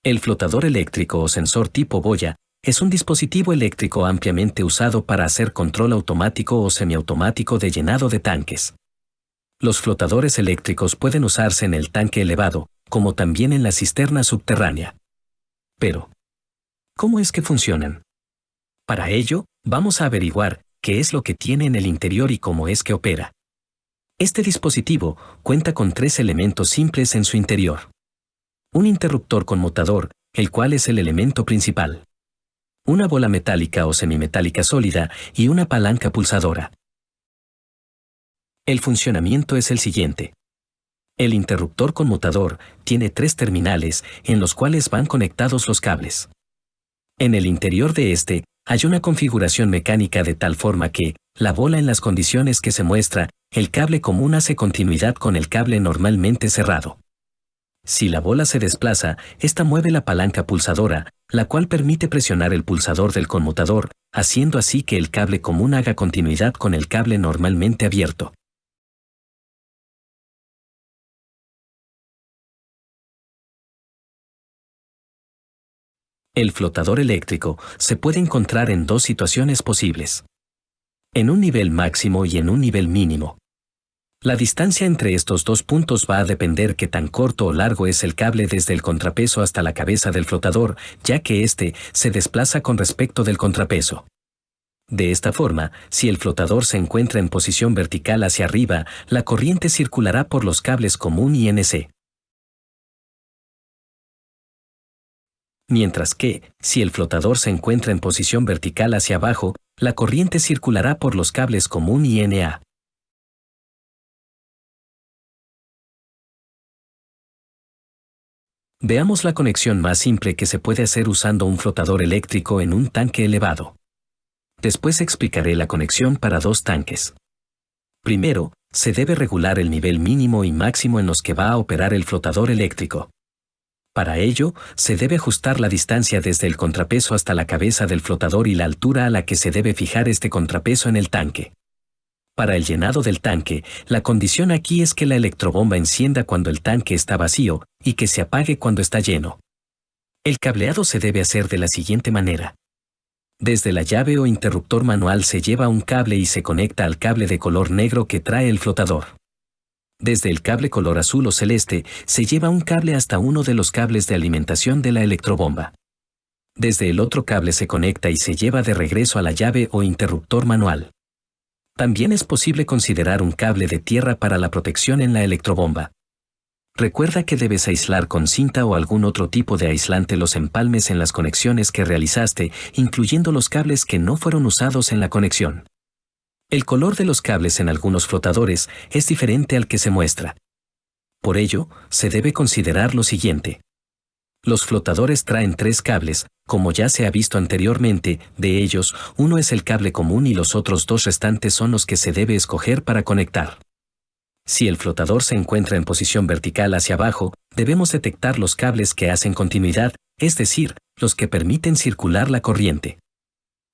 El flotador eléctrico o sensor tipo boya es un dispositivo eléctrico ampliamente usado para hacer control automático o semiautomático de llenado de tanques. Los flotadores eléctricos pueden usarse en el tanque elevado, como también en la cisterna subterránea. Pero, ¿cómo es que funcionan? Para ello, vamos a averiguar qué es lo que tiene en el interior y cómo es que opera. Este dispositivo cuenta con 3 elementos simples en su interior. Un interruptor conmutador, el cual es el elemento principal. Una bola metálica o semimetálica sólida y una palanca pulsadora. El funcionamiento es el siguiente. El interruptor conmutador tiene 3 terminales en los cuales van conectados los cables. En el interior de este, hay una configuración mecánica de tal forma que, la bola en las condiciones que se muestra, el cable común hace continuidad con el cable normalmente cerrado. Si la bola se desplaza, esta mueve la palanca pulsadora, la cual permite presionar el pulsador del conmutador, haciendo así que el cable común haga continuidad con el cable normalmente abierto. El flotador eléctrico se puede encontrar en 2 situaciones posibles. En un nivel máximo y en un nivel mínimo. La distancia entre estos 2 puntos va a depender qué tan corto o largo es el cable desde el contrapeso hasta la cabeza del flotador, ya que éste se desplaza con respecto del contrapeso. De esta forma, si el flotador se encuentra en posición vertical hacia arriba, la corriente circulará por los cables común y NC. Mientras que, si el flotador se encuentra en posición vertical hacia abajo, la corriente circulará por los cables común y NA. Veamos la conexión más simple que se puede hacer usando un flotador eléctrico en un tanque elevado. Después explicaré la conexión para 2 tanques. Primero, se debe regular el nivel mínimo y máximo en los que va a operar el flotador eléctrico. Para ello, se debe ajustar la distancia desde el contrapeso hasta la cabeza del flotador y la altura a la que se debe fijar este contrapeso en el tanque. Para el llenado del tanque, la condición aquí es que la electrobomba encienda cuando el tanque está vacío y que se apague cuando está lleno. El cableado se debe hacer de la siguiente manera. Desde la llave o interruptor manual se lleva un cable y se conecta al cable de color negro que trae el flotador. Desde el cable color azul o celeste se lleva un cable hasta uno de los cables de alimentación de la electrobomba. Desde el otro cable se conecta y se lleva de regreso a la llave o interruptor manual. También es posible considerar un cable de tierra para la protección en la electrobomba. Recuerda que debes aislar con cinta o algún otro tipo de aislante los empalmes en las conexiones que realizaste, incluyendo los cables que no fueron usados en la conexión. El color de los cables en algunos flotadores es diferente al que se muestra. Por ello, se debe considerar lo siguiente. Los flotadores traen 3 cables, como ya se ha visto anteriormente, de ellos, uno es el cable común y los otros 2 restantes son los que se debe escoger para conectar. Si el flotador se encuentra en posición vertical hacia abajo, debemos detectar los cables que hacen continuidad, es decir, los que permiten circular la corriente.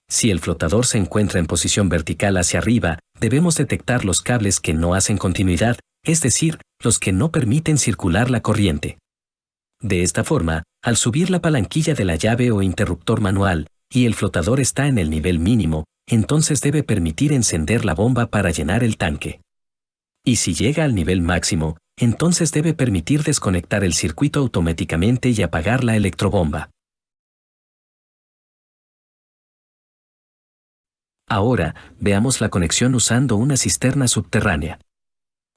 Si el flotador se encuentra en posición vertical hacia arriba, debemos detectar los cables que no hacen continuidad, es decir, los que no permiten circular la corriente. De esta forma, al subir la palanquilla de la llave o interruptor manual, y el flotador está en el nivel mínimo, entonces debe permitir encender la bomba para llenar el tanque. Y si llega al nivel máximo, entonces debe permitir desconectar el circuito automáticamente y apagar la electrobomba. Ahora, veamos la conexión usando una cisterna subterránea.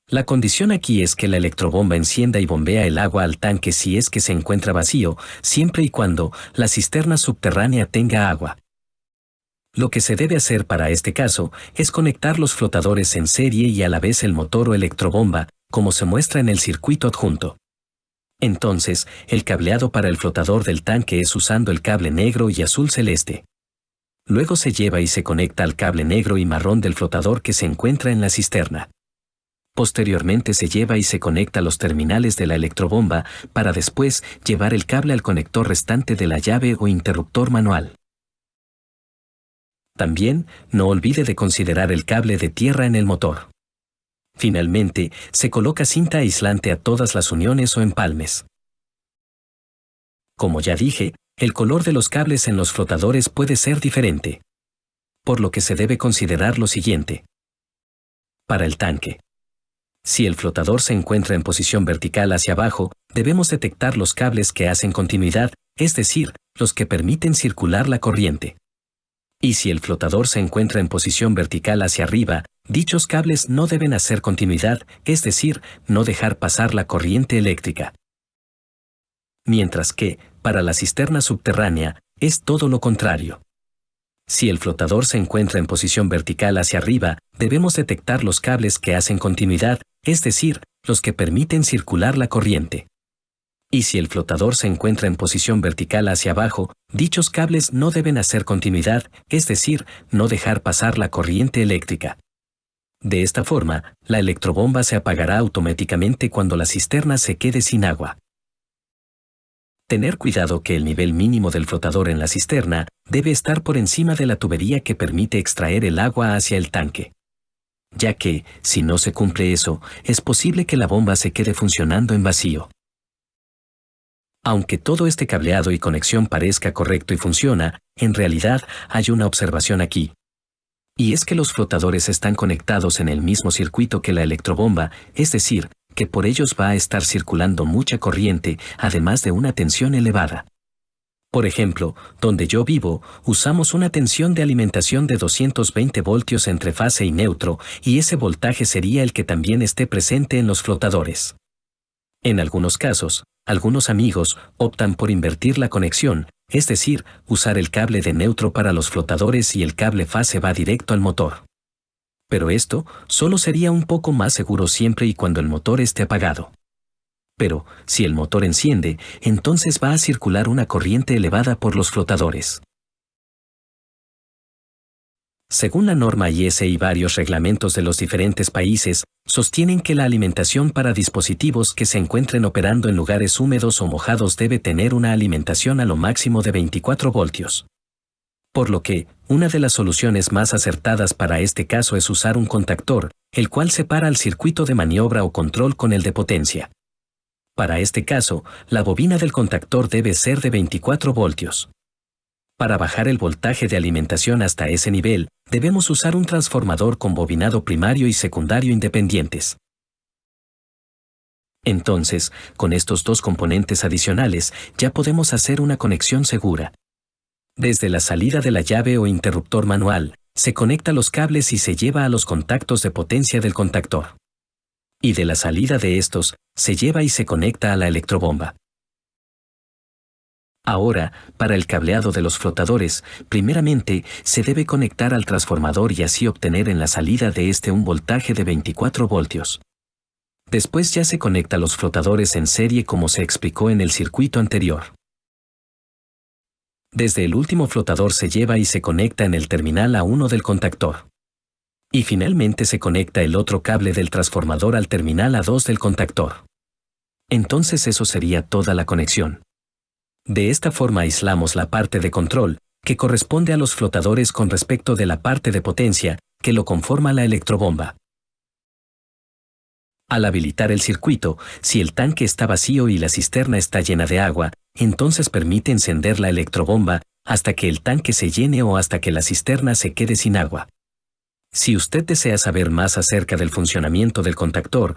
La condición aquí es que la electrobomba encienda y bombea el agua al tanque si es que se encuentra vacío, siempre y cuando la cisterna subterránea tenga agua. Lo que se debe hacer para este caso es conectar los flotadores en serie y a la vez el motor o electrobomba, como se muestra en el circuito adjunto. Entonces, el cableado para el flotador del tanque es usando el cable negro y azul celeste. Luego se lleva y se conecta al cable negro y marrón del flotador que se encuentra en la cisterna. Posteriormente se lleva y se conecta los terminales de la electrobomba para después llevar el cable al conector restante de la llave o interruptor manual. También, no olvide de considerar el cable de tierra en el motor. Finalmente, se coloca cinta aislante a todas las uniones o empalmes. Como ya dije, el color de los cables en los flotadores puede ser diferente. Por lo que se debe considerar lo siguiente. Para el tanque. Si el flotador se encuentra en posición vertical hacia abajo, debemos detectar los cables que hacen continuidad, es decir, los que permiten circular la corriente. Y si el flotador se encuentra en posición vertical hacia arriba, dichos cables no deben hacer continuidad, es decir, no dejar pasar la corriente eléctrica. Mientras que, para la cisterna subterránea, es todo lo contrario. Si el flotador se encuentra en posición vertical hacia arriba, debemos detectar los cables que hacen continuidad, es decir, los que permiten circular la corriente. Y si el flotador se encuentra en posición vertical hacia abajo, dichos cables no deben hacer continuidad, es decir, no dejar pasar la corriente eléctrica. De esta forma, la electrobomba se apagará automáticamente cuando la cisterna se quede sin agua. Tener cuidado que el nivel mínimo del flotador en la cisterna debe estar por encima de la tubería que permite extraer el agua hacia el tanque. Ya que, si no se cumple eso, es posible que la bomba se quede funcionando en vacío. Aunque todo este cableado y conexión parezca correcto y funciona, en realidad hay una observación aquí. Y es que los flotadores están conectados en el mismo circuito que la electrobomba, es decir, que por ellos va a estar circulando mucha corriente, además de una tensión elevada. Por ejemplo, donde yo vivo, usamos una tensión de alimentación de 220 voltios entre fase y neutro, y ese voltaje sería el que también esté presente en los flotadores. En algunos casos, algunos amigos optan por invertir la conexión, es decir, usar el cable de neutro para los flotadores y el cable fase va directo al motor. Pero esto solo sería un poco más seguro siempre y cuando el motor esté apagado. Pero, si el motor enciende, entonces va a circular una corriente elevada por los flotadores. Según la norma IS y varios reglamentos de los diferentes países, sostienen que la alimentación para dispositivos que se encuentren operando en lugares húmedos o mojados debe tener una alimentación a lo máximo de 24 voltios. Por lo que, una de las soluciones más acertadas para este caso es usar un contactor, el cual separa el circuito de maniobra o control con el de potencia. Para este caso, la bobina del contactor debe ser de 24 voltios. Para bajar el voltaje de alimentación hasta ese nivel, debemos usar un transformador con bobinado primario y secundario independientes. Entonces, con estos dos componentes adicionales, ya podemos hacer una conexión segura. Desde la salida de la llave o interruptor manual, se conecta los cables y se lleva a los contactos de potencia del contactor. Y de la salida de estos, se lleva y se conecta a la electrobomba. Ahora, para el cableado de los flotadores, primeramente, se debe conectar al transformador y así obtener en la salida de este un voltaje de 24 voltios. Después ya se conecta los flotadores en serie como se explicó en el circuito anterior. Desde el último flotador se lleva y se conecta en el terminal A1 del contactor. Y finalmente se conecta el otro cable del transformador al terminal A2 del contactor. Entonces eso sería toda la conexión. De esta forma aislamos la parte de control, que corresponde a los flotadores con respecto de la parte de potencia, que lo conforma la electrobomba. Al habilitar el circuito, si el tanque está vacío y la cisterna está llena de agua, entonces permite encender la electrobomba hasta que el tanque se llene o hasta que la cisterna se quede sin agua. Si usted desea saber más acerca del funcionamiento del contactor,